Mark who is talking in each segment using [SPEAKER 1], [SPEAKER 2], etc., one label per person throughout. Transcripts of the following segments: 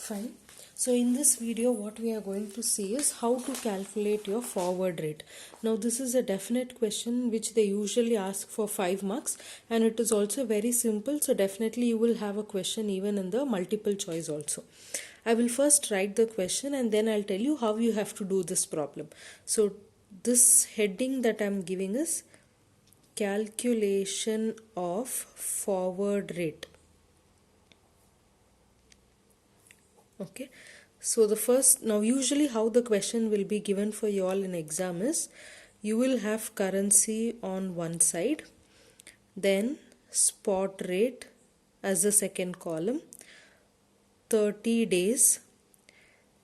[SPEAKER 1] Fine. So in this video what we are going to see is how to calculate your forward rate. Now this is a definite question which they usually ask for 5 marks, and it is also very simple, so definitely you will have a question even in the multiple choice also. I will first write the question and then I'll tell you how you have to do this problem. So this heading that I'm giving is calculation of forward rate. Okay, so the first, now usually how the question will be given for you all in exam is, you will have currency on one side, then spot rate as the second column, 30 days,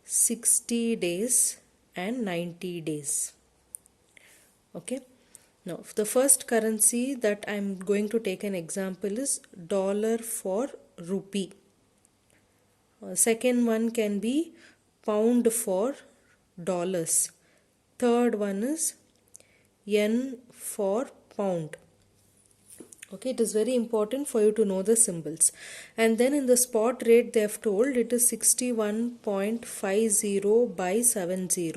[SPEAKER 1] 60 days and 90 days. Okay, now the first currency that I'm going to take an example is dollar for rupee. Second one can be pound for dollars. Third one is yen for pound. Okay, it is very important for you to know the symbols. And then in the spot rate they have told it is 61.50 by 70.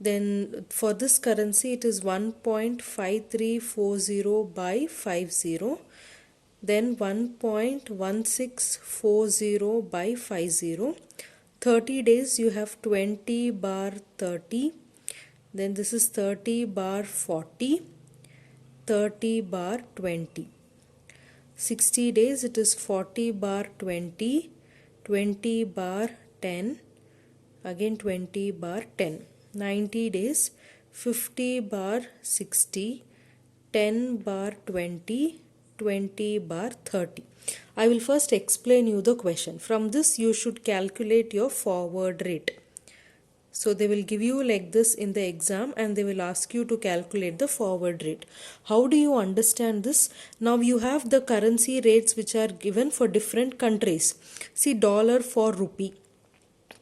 [SPEAKER 1] Then for this currency it is 1.5340 by 50. Then 1.1640 by 50. 30 days you have 20 bar 30. Then this is 30 bar 40. 30 bar 20. 60 days it is 40 bar 20. 20 bar 10. Again 20 bar 10. 90 days 50 bar 60. 10 bar 20. 20 bar 30. I will first explain you the question. From this you should calculate your forward rate. So they will give you like this in the exam and they will ask you to calculate the forward rate. How do you understand this? Now you have the currency rates which are given for different countries. See, dollar for rupee,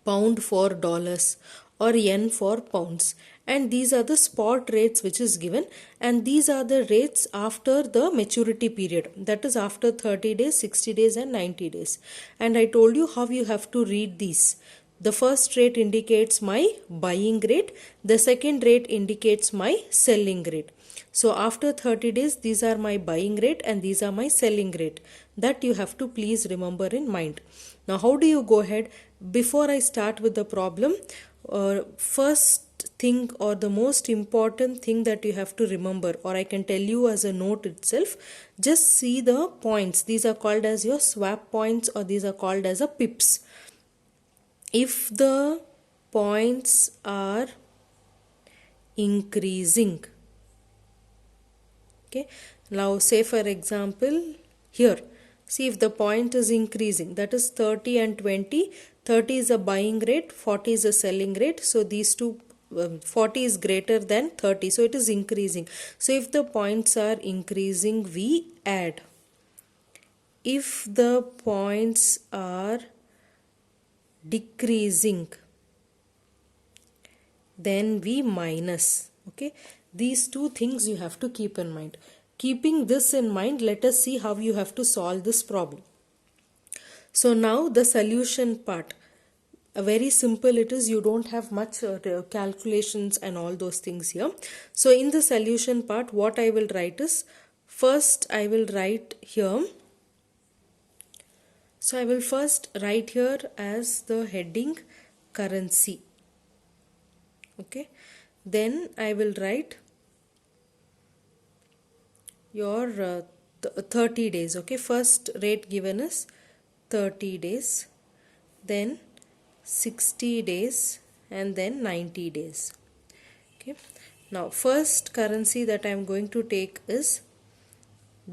[SPEAKER 1] pound for dollars, or yen for pounds, and these are the spot rates which is given, and these are the rates after the maturity period, that is after 30 days, 60 days and 90 days. And I told you how you have to read these. The first rate indicates my buying rate, the second rate indicates my selling rate. So after 30 days these are my buying rate and these are my selling rate. That you have to please remember in mind. Now how do you go ahead? Before I start with the problem, first thing or the most important thing that you have to remember, or I can tell you as a note itself, just see the points. These are called as your swap points, or these are called as a pips. If the points are increasing, okay, now say for example here, see if the point is increasing, that is 30 and 20. 30 is a buying rate, 40 is a selling rate. So these two, 40 is greater than 30, so it is increasing. So if the points are increasing, we add. If the points are decreasing, then we minus. Okay, these two things you have to keep in mind. Keeping this in mind, let us see how you have to solve this problem. So now the solution part, very simple it is. You don't have much calculations and all those things here. So in the solution part, what I will write is, first I will write here. So I will first write here as the heading currency. Okay, then I will write your 30 days. Okay, first rate given is 30 days, then 60 days and then 90 days. Okay, now first currency that I am going to take is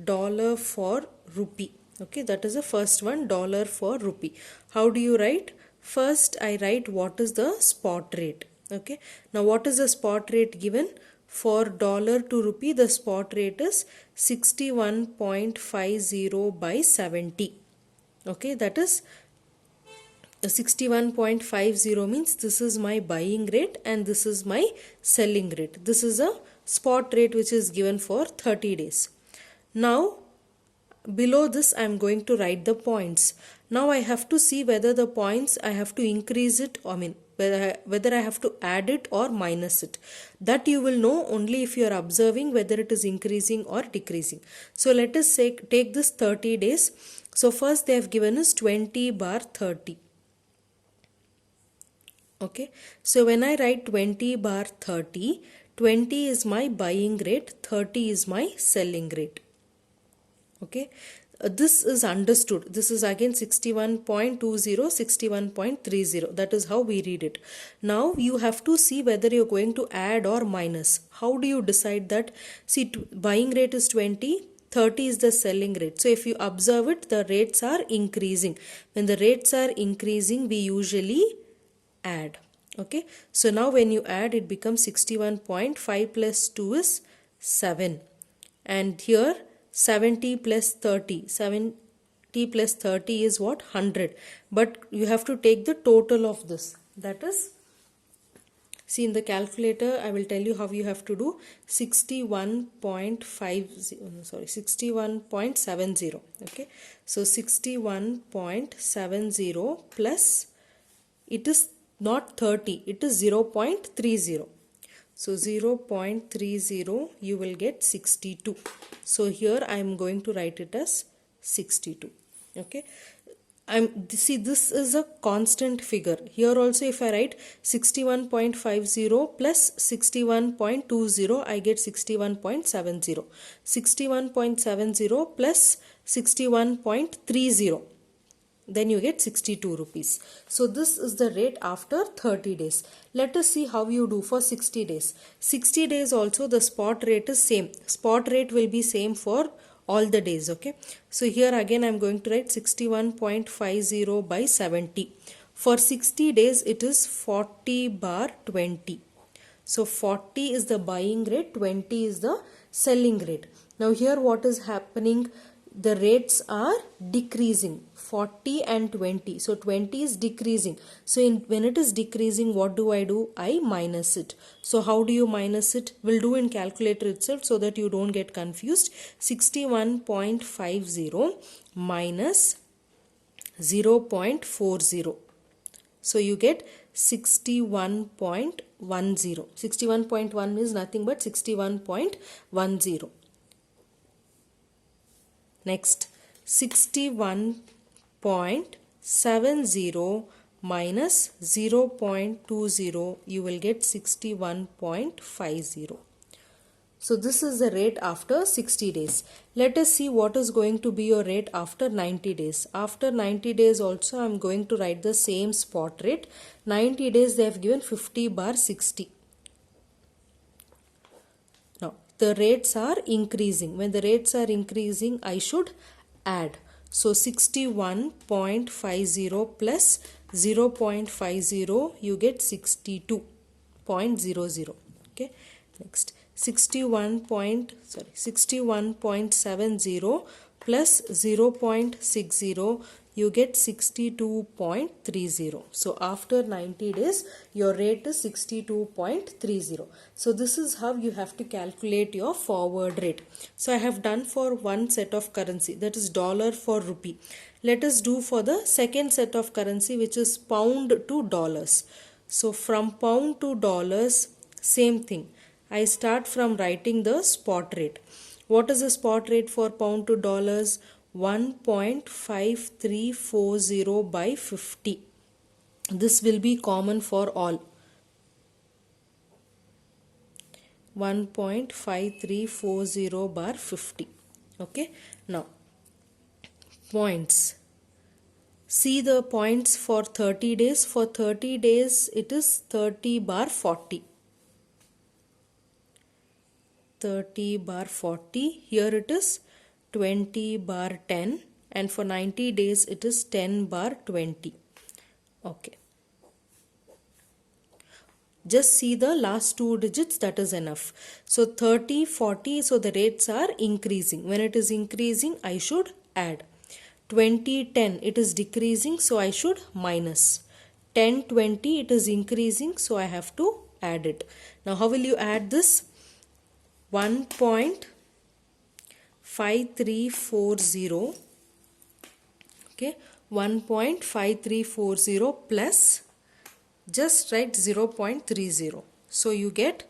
[SPEAKER 1] dollar for rupee. Okay, that is the first one, dollar for rupee. How do you write? First I write what is the spot rate. Okay, now what is the spot rate given? For dollar to rupee, the spot rate is 61.50 by 70. Okay, that is 61.50 means this is my buying rate and this is my selling rate. This is a spot rate which is given for 30 days. Now below this I am going to write the points. Now I have to see whether the points I have to increase it, I mean whether I have to add it or minus it. That you will know only if you are observing whether it is increasing or decreasing. So let us say, take this 30 days. So first they have given us 20 bar 30. Okay, so when I write 20 bar 30, 20 is my buying rate, 30 is my selling rate. Okay, this is understood. This is again 61.20, 61.30. That is how we read it. Now you have to see whether you're going to add or minus. How do you decide that? See, buying rate is 20, 30 is the selling rate. So if you observe it, the rates are increasing. When the rates are increasing, we usually add. Okay, so now when you add, it becomes 61.5 plus 2 is 7, and here 70 plus 30, 70 plus 30 is what? 100. But you have to take the total of this, that is, see in the calculator I will tell you how you have to do. 61.50, sorry, 61.70. okay, so 61.70 plus, it is not 30, it is 0.30. So 0.30, you will get 62. So here I am going to write it as 62. Okay, see, this is a constant figure. Here also if I write 61.50 plus 61.20, I get 61.70. 61.70 plus 61.30, then you get 62 rupees. So this is the rate after 30 days. Let us see how you do for 60 days. 60 days also the spot rate is same. Spot rate will be same for all the days. Okay, so here again I am going to write 61.50 by 70. For 60 days it is 40 bar 20. So 40 is the buying rate, 20 is the selling rate. Now here what is happening? The rates are decreasing, 40 and 20. So 20 is decreasing. So when it is decreasing, what do? I minus it. So how do you minus it? We'll do in calculator itself so that you don't get confused. 61.50 minus 0.40. So you get 61.10. 61.1 is nothing but 61.10. Next, 61.70 minus 0.20, you will get 61.50. So this is the rate after 60 days. Let us see what is going to be your rate after 90 days. After 90 days also I am going to write the same spot rate. 90 days they have given 50 bar 60. Now the rates are increasing. When the rates are increasing, I should add. So 61.50 plus 0.50, you get 62.00. Okay, next 61.70 plus 0.60, you get 62.30. So after 90 days your rate is 62.30. So this is how you have to calculate your forward rate. So I have done for one set of currency, that is dollar for rupee. Let us do for the second set of currency, which is pound to dollars. So from pound to dollars, same thing. I start from writing the spot rate. What is the spot rate for pound to dollars? 1.5340 by 50. This will be common for all. 1.5340 bar 50. Okay. Now, points. See the points for 30 days. For 30 days, it is 30 bar 40. 30 bar 40. Here it is 20 bar 10. And for 90 days, it is 10 bar 20. Okay. Just see the last two digits, that is enough. So 30, 40, so the rates are increasing. When it is increasing, I should add. 20, 10, it is decreasing, so I should minus. 10, 20, it is increasing, so I have to add it. Now how will you add this? 1.5340, okay, 1.5340 plus, just write 0.30. So you get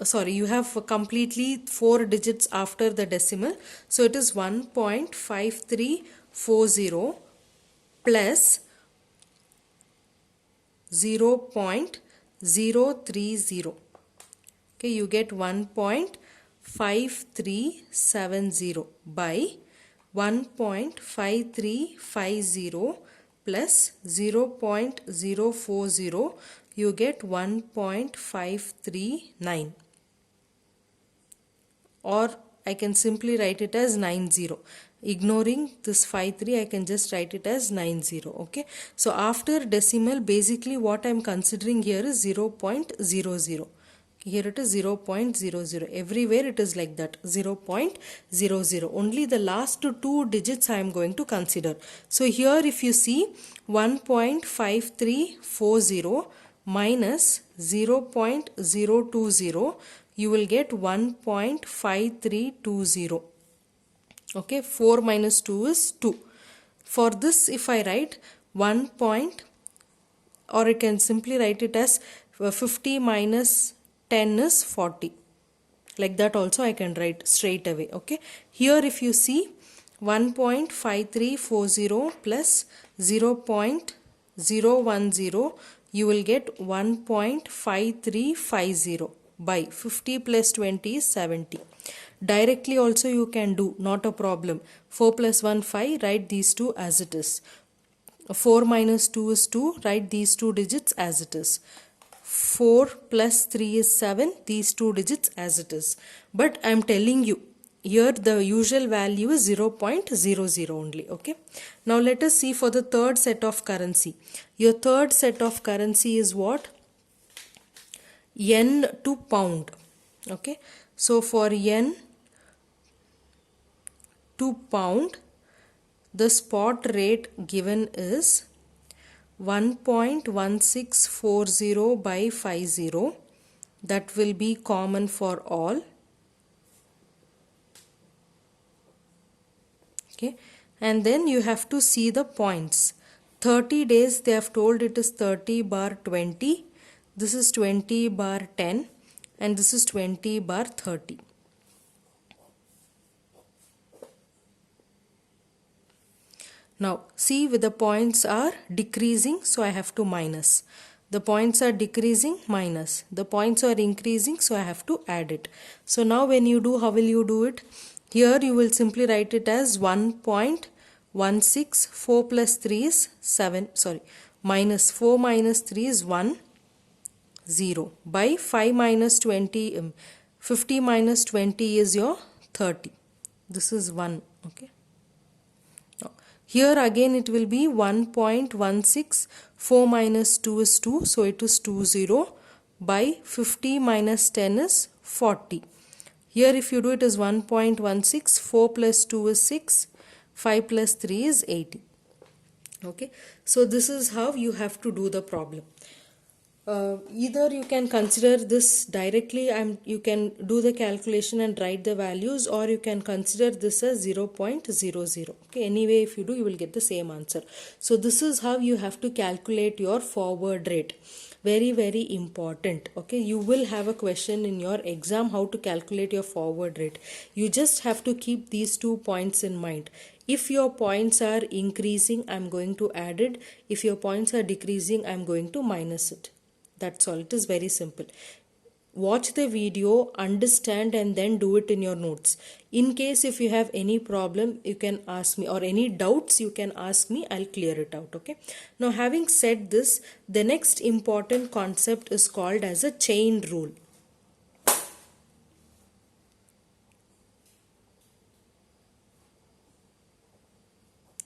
[SPEAKER 1] sorry, you have completely 4 digits after the decimal. So it is 1.5340 plus 0.030. Okay, you get 1.5370 by 1.5350 plus 0.040, you get 1.539, or I can simply write it as 90. Ignoring this 53, I can just write it as 90. Okay, so after decimal, basically what I am considering here is 0.00. Here it is 0.00. Everywhere it is like that, 0.00. Only the last two digits I am going to consider. So here if you see 1.5340 minus 0.020, you will get 1.5320. Okay, 4 minus 2 is 2. For this, if I write 1 point, or I can simply write it as 50 minus 10 is 40. Like that also I can write straight away. Okay, here if you see 1.5340 plus 0.010, you will get 1.5350 by 50 plus 20 is 70. Directly also you can do, not a problem. 4 plus 1 5, write these two as it is. 4 minus 2 is 2, write these two digits as it is. 4 plus 3 is 7, these two digits as it is. But I am telling you, here the usual value is 0.00 only. Okay. Now let us see for the third set of currency. Your third set of currency is what? Yen to pound. Okay. So for yen to pound, the spot rate given is 1.1640 by 50. That will be common for all. Okay, and then you have to see the points. 30 days they have told it is 30 bar 20. This is 20 bar 10 and this is 20 bar 30. Now see, with the points are decreasing, so I have to minus. The points are decreasing, minus. The points are increasing, so I have to add it. So now when you do, how will you do it? Here you will simply write it as 1.16, 4 plus 3 is 7, sorry, minus 4 minus 3 is 1, 0, by 5 minus 20, 50 minus 20 is your 30. This is 1, okay. Here again it will be 1.16, 4 minus 2 is 2, so it is 20, by 50 minus 10 is 40. Here if you do it is 1.16, 4 plus 2 is 6, 5 plus 3 is 80. Okay, so this is how you have to do the problem. Either you can consider this directly and you can do the calculation and write the values, or you can consider this as 0.00. Okay, anyway if you do, you will get the same answer. So this is how you have to calculate your forward rate. Very very important. Okay, you will have a question in your exam how to calculate your forward rate. You just have to keep these 2 points in mind. If your points are increasing, I am going to add it. If your points are decreasing, I am going to minus it. That's all. It is very simple. Watch the video, understand, and then do it in your notes. In case if you have any problem, you can ask me, or any doubts you can ask me, I'll clear it out. Okay. Now having said this, the next important concept is called as a chain rule.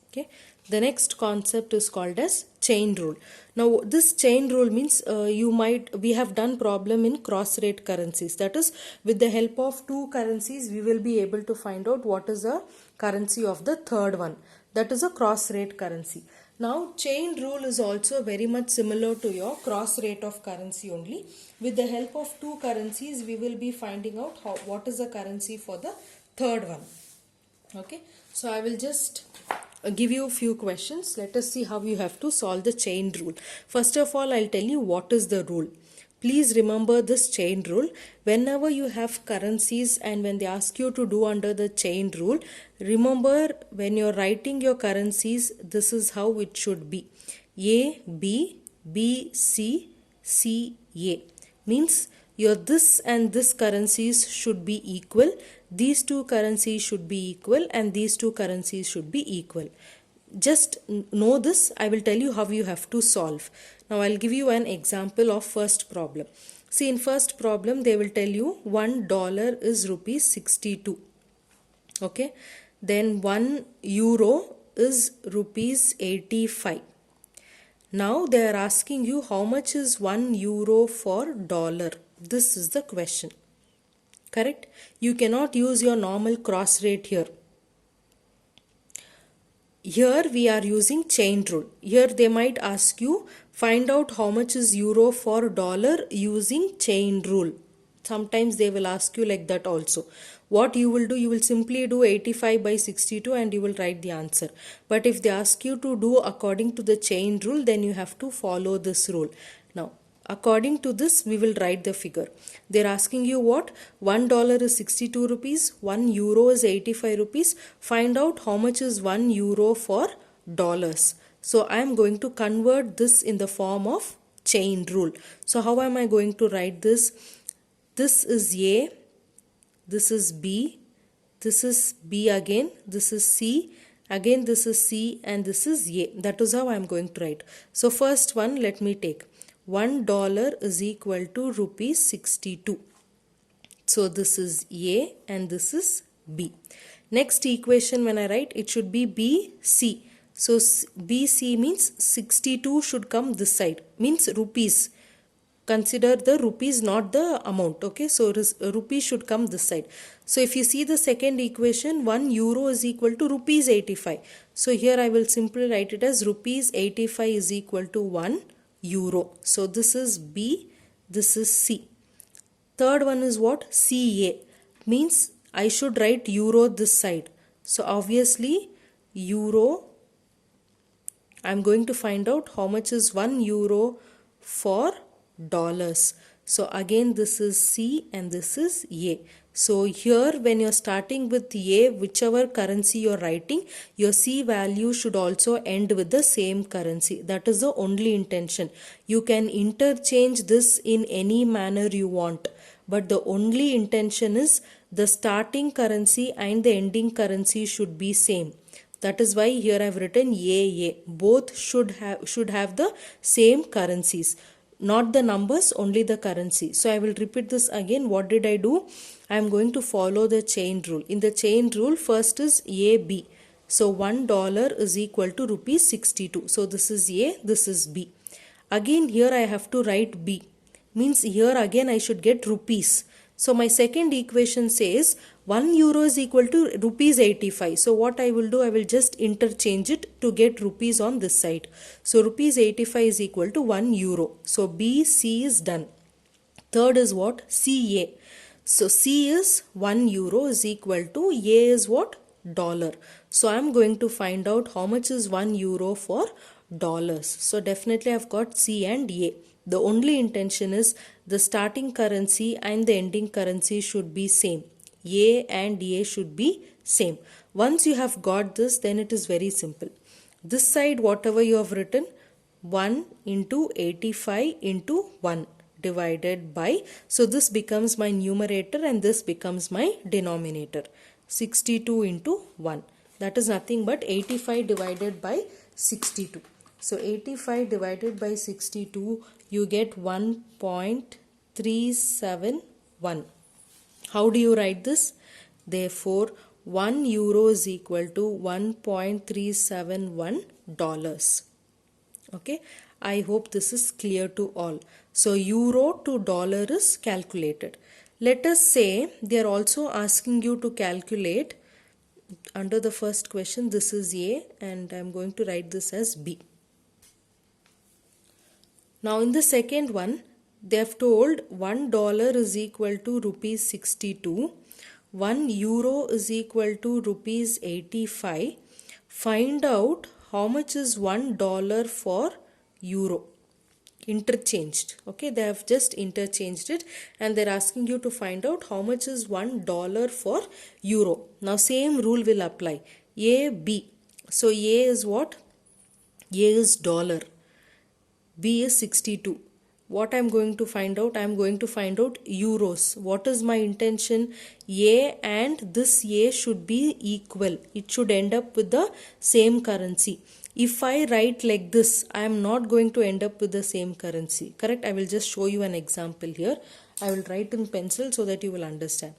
[SPEAKER 1] Okay. The next concept is called as chain rule. Now this chain rule means we have done problem in cross rate currencies. That is, with the help of two currencies we will be able to find out what is the currency of the third one. That is a cross rate currency. Now chain rule is also very much similar to your cross rate of currency only. With the help of two currencies we will be finding out what is the currency for the third one. Okay, so I will just give you a few questions. Let us see how you have to solve the chain rule. First of all, I'll tell you what is the rule. Please remember this chain rule. Whenever you have currencies and when they ask you to do under the chain rule, remember when you're writing your currencies, this is how it should be. A, B, B, C, C, A. Means your this and this currencies should be equal, these two currencies should be equal, and these two currencies should be equal. Just know this. I will tell you how you have to solve. Now I'll give you an example of first problem. See, in first problem they will tell you $1 is rupees 62. Okay, then 1 euro is rupees 85. Now they are asking you how much is 1 euro for dollar. This is the question. Correct? You cannot use your normal cross rate here. Here we are using chain rule. Here they might ask you find out how much is euro for dollar using chain rule. Sometimes they will ask you like that also. What you will do, you will simply do 85 by 62 and you will write the answer. But if they ask you to do according to the chain rule, then you have to follow this rule. Now, according to this, we will write the figure. They're asking you what? $1 is 62 rupees, 1 euro is 85 rupees. Find out how much is 1 euro for dollars. So I am going to convert this in the form of chain rule. So how am I going to write this? This is A, this is B, this is B again, this is C, again this is C, and this is A. That is how I am going to write. So first one, let me take. $1 is equal to rupees 62. So this is A and this is B. Next equation when I write, it should be BC. So BC means 62 should come this side, means rupees. Consider the rupees, not the amount. Okay, so rupees should come this side. So if you see the second equation, 1 euro is equal to rupees 85. So here I will simply write it as rupees 85 is equal to 1 euro. So this is B, this is C. Third one is what? CA. Means I should write euro this side. So obviously euro, I am going to find out how much is 1 euro for dollars. So again this is C and this is A. So here when you're starting with A, whichever currency you're writing, your C value should also end with the same currency. That is the only intention. You can interchange this in any manner you want. But the only intention is the starting currency and the ending currency should be same. That is why here I have written AA. Both should have the same currencies. Not the numbers, only the currency. So I will repeat this again. What did I do? I am going to follow the chain rule. In the chain rule, first is AB. So $1 is equal to rupees 62. So this is A, this is B. Again here I have to write B. Means here again I should get rupees. So my second equation says 1 euro is equal to rupees 85. So what I will do, I will just interchange it to get rupees on this side. So rupees 85 is equal to 1 euro. So BC is done. Third is what? CA. So C is 1 euro is equal to A is what? Dollar. So I am going to find out how much is 1 euro for dollars. So definitely I've got C and A. The only intention is the starting currency and the ending currency should be same. A and A should be same. Once you have got this, then it is very simple. This side whatever you have written, 1 into 85 into 1 divided by, so this becomes my numerator and this becomes my denominator. 62 into 1. That is nothing but 85 divided by 62. So 85 divided by 62, you get 1.371. How do you write this? Therefore, 1 euro is equal to $1.371 dollars. Okay, I hope this is clear to all. So euro to dollar is calculated. Let us say they are also asking you to calculate under the first question. This is A and I am going to write this as B. Now in the second one, they have told $1 is equal to rupees 62. 1 euro is equal to rupees 85. Find out how much is $1 for euro. Interchanged. Okay, they have just interchanged it and they're asking you to find out how much is $1 for euro. Now same rule will apply. A, B. So A is what? A is dollar. B is 62. What I'm going to find out? I'm going to find out euros. What is my intention? A and this A should be equal. It should end up with the same currency. If I write like this, I am not going to end up with the same currency. Correct? I will just show you an example here. I will write in pencil so that you will understand.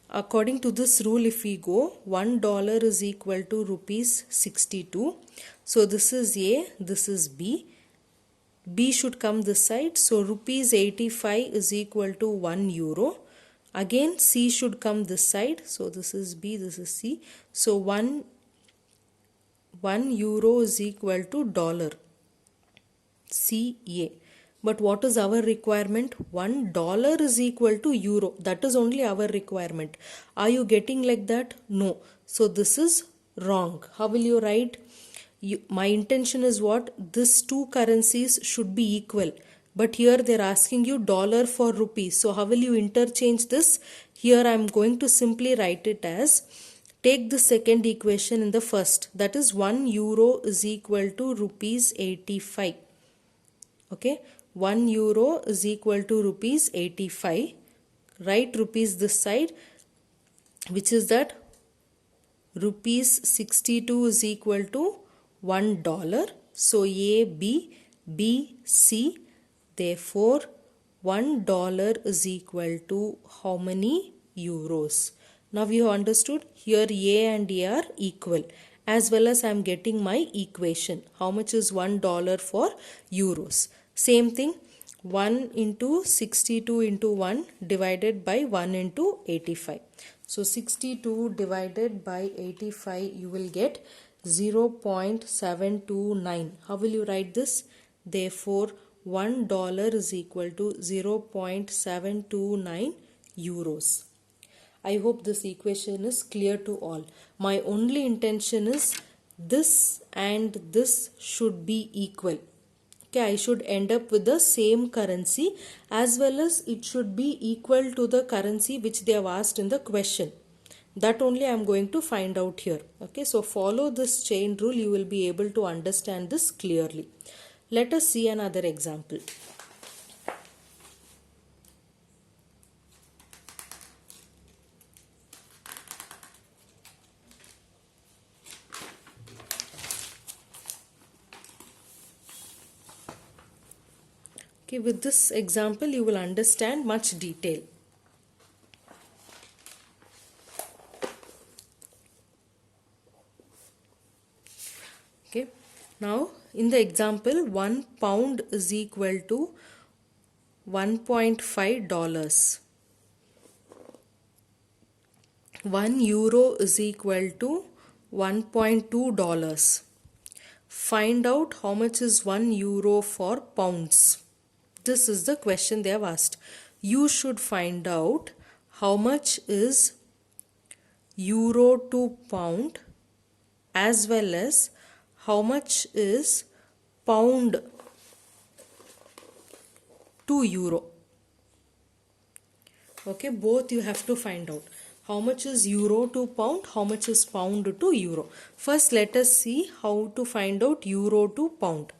[SPEAKER 1] According to this rule, if we go, $1 is equal to rupees 62. So this is A, this is B. B should come this side. So rupees 85 is equal to 1 euro. Again C should come this side. So this is B, this is C. So 1 euro is equal to dollar. CA. But what is our requirement? $1 is equal to euro. That is only our requirement. Are you getting like that? No. So this is wrong. How will you write? My intention is what? These two currencies should be equal. But here they are asking you dollar for rupee. So how will you interchange this? Here I am going to simply write it as, take the second equation in the first. That is 1 euro is equal to rupees 85. Okay. 1 euro is equal to rupees 85. Write rupees this side, which is that rupees 62 is equal to $1. So A, B, B, C. Therefore, $1 is equal to how many euros? Now you have understood. Here A and A are equal. As well as I am getting my equation. How much is $1 for euros? Same thing. 1 into 62 into 1 divided by 1 into 85. So 62 divided by 85, you will get 0.729. How will you write this? Therefore, $1 is equal to 0.729 euros. I hope this equation is clear to all. My only intention is this and this should be equal. Okay, I should end up with the same currency, as well as it should be equal to the currency which they have asked in the question. That only I am going to find out here. Okay, so follow this chain rule. You will be able to understand this clearly. Let us see another example. Okay, with this example, you will understand much detail. Okay, now in the example, 1 pound is equal to $1.5. 1 euro is equal to $1.2. Find out how much is 1 euro for pounds. This is the question they have asked. You should find out how much is euro to pound, as well as how much is pound to euro. Okay, both you have to find out. How much is euro to pound, how much is pound to euro. First, let us see how to find out euro to pound.